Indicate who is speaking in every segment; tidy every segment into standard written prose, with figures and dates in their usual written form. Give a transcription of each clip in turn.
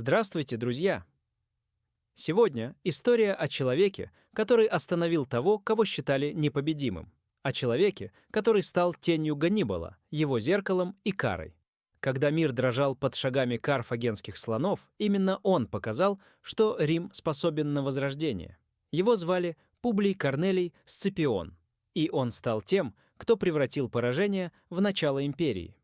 Speaker 1: Здравствуйте, друзья! Сегодня история о человеке, который остановил того, кого считали непобедимым. О человеке, который стал тенью Ганнибала, его зеркалом и карой. Когда мир дрожал под шагами карфагенских слонов, именно он показал, что Рим способен на возрождение. Его звали Публий Корнелий Сципион, и он стал тем, кто превратил поражение в начало империи.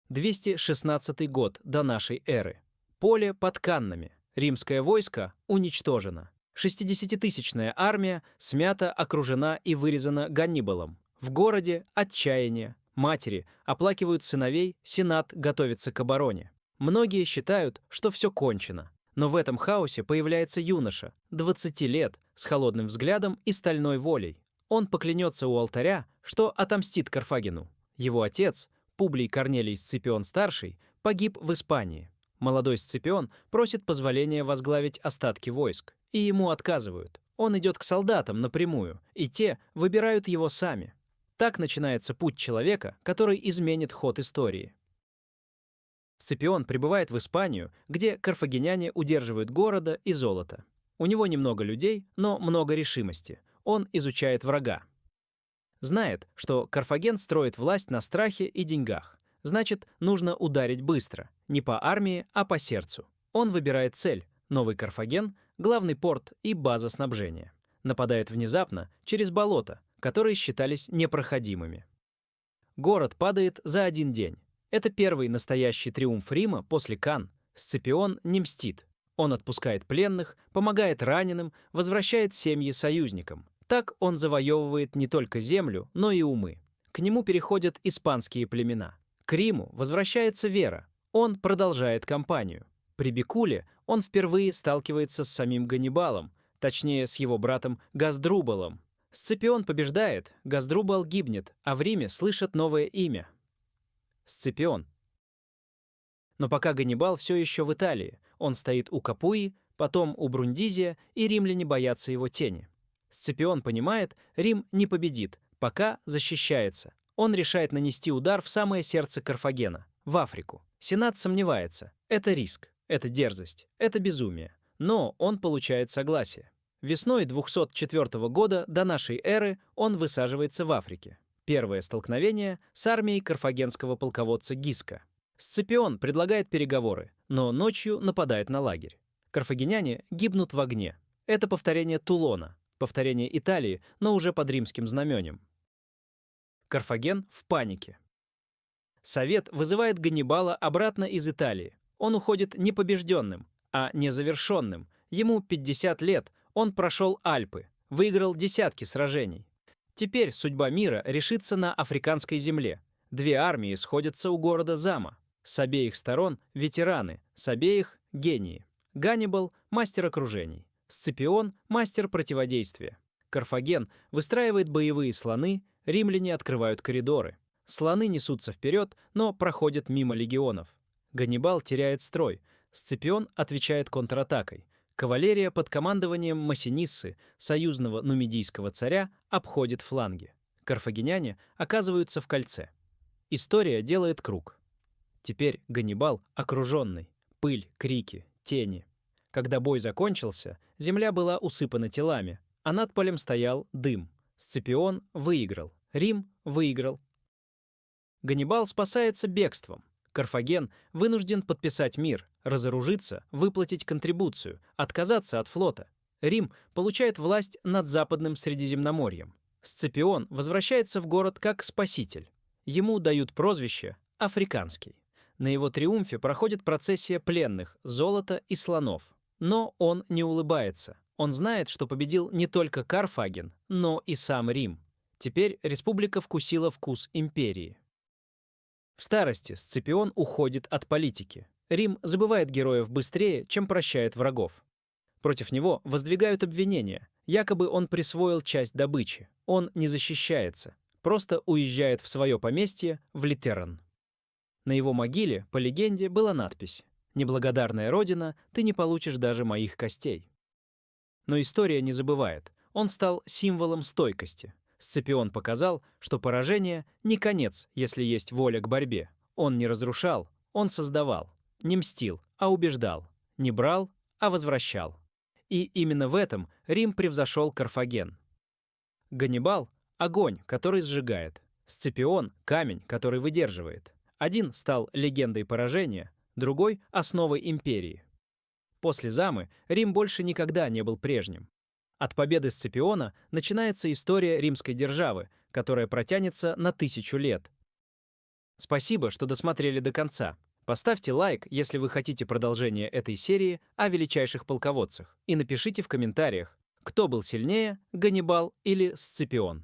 Speaker 1: 216 год до нашей эры. Поле под Каннами. Римское войско уничтожено. 60-тысячная армия смята, окружена и вырезана Ганнибалом. В городе отчаяние. Матери оплакивают сыновей, сенат готовится к обороне. Многие считают, что все кончено. Но в этом хаосе появляется юноша, 20 лет, с холодным взглядом и стальной волей. Он поклянется у алтаря, что отомстит Карфагену. Его отец, Публий Корнелий Сципион-старший, погиб в Испании. Молодой Сципион просит позволения возглавить остатки войск, и ему отказывают. Он идет к солдатам напрямую, и те выбирают его сами. Так начинается путь человека, который изменит ход истории. Сципион прибывает в Испанию, где карфагеняне удерживают города и золото. У него немного людей, но много решимости. Он изучает врага. Знает, что Карфаген строит власть на страхе и деньгах. Значит, нужно ударить быстро, не по армии, а по сердцу. Он выбирает цель – Новый Карфаген, главный порт и база снабжения. Нападает внезапно, через болота, которые считались непроходимыми. Город падает за один день. Это первый настоящий триумф Рима после Канн. Сципион не мстит. Он отпускает пленных, помогает раненым, возвращает семьи союзникам. Так он завоевывает не только землю, но и умы. К нему переходят испанские племена. К Риму возвращается вера. Он продолжает кампанию. При Бикуле он впервые сталкивается с самим Ганнибалом, точнее, с его братом Газдрубалом. Сципион побеждает, Газдрубал гибнет, а в Риме слышат новое имя – Сципион. Но пока Ганнибал все еще в Италии. Он стоит у Капуи, потом у Брундизия, и римляне боятся его тени. Сципион понимает, Рим не победит, пока защищается. Он решает нанести удар в самое сердце Карфагена, в Африку. Сенат сомневается. Это риск, это дерзость, это безумие. Но он получает согласие. Весной 204 года до нашей эры он высаживается в Африке. Первое столкновение с армией карфагенского полководца Гиска. Сципион предлагает переговоры, но ночью нападает на лагерь. Карфагеняне гибнут в огне. Это повторение Тулона, повторение Италии, но уже под римским знаменем. Карфаген в панике. Совет вызывает Ганнибала обратно из Италии. Он уходит не побежденным, а незавершенным. Ему 50 лет, он прошел Альпы, выиграл десятки сражений. Теперь судьба мира решится на африканской земле. Две армии сходятся у города Зама. С обеих сторон ветераны, с обеих гении. Ганнибал – мастер окружений. Сципион – мастер противодействия. Карфаген выстраивает боевые слоны, римляне открывают коридоры. Слоны несутся вперед, но проходят мимо легионов. Ганнибал теряет строй. Сципион отвечает контратакой. Кавалерия под командованием Массиниссы, союзного нумидийского царя, обходит фланги. Карфагеняне оказываются в кольце. История делает круг. Теперь Ганнибал окруженный. Пыль, крики, тени. Когда бой закончился, земля была усыпана телами, а над полем стоял дым. Сципион выиграл. Рим выиграл. Ганнибал спасается бегством. Карфаген вынужден подписать мир, разоружиться, выплатить контрибуцию, отказаться от флота. Рим получает власть над Западным Средиземноморьем. Сципион возвращается в город как спаситель. Ему дают прозвище «Африканский». На его триумфе проходит процессия пленных, золота и слонов. Но он не улыбается. Он знает, что победил не только Карфаген, но и сам Рим. Теперь республика вкусила вкус империи. В старости Сципион уходит от политики. Рим забывает героев быстрее, чем прощает врагов. Против него воздвигают обвинения. Якобы он присвоил часть добычи. Он не защищается. Просто уезжает в свое поместье в Литеран. На его могиле, по легенде, была надпись: «Неблагодарная родина, ты не получишь даже моих костей». Но история не забывает. Он стал символом стойкости. Сципион показал, что поражение не конец, если есть воля к борьбе. Он не разрушал, он создавал, не мстил, а убеждал, не брал, а возвращал. И именно в этом Рим превзошел Карфаген. Ганнибал — огонь, который сжигает. Сципион — камень, который выдерживает. Один стал легендой поражения, другой — основой империи. После Замы Рим больше никогда не был прежним. От победы Сципиона начинается история римской державы, которая протянется на 1000 лет. Спасибо, что досмотрели до конца. Поставьте лайк, если вы хотите продолжения этой серии о величайших полководцах, и напишите в комментариях, кто был сильнее, Ганнибал или Сципион.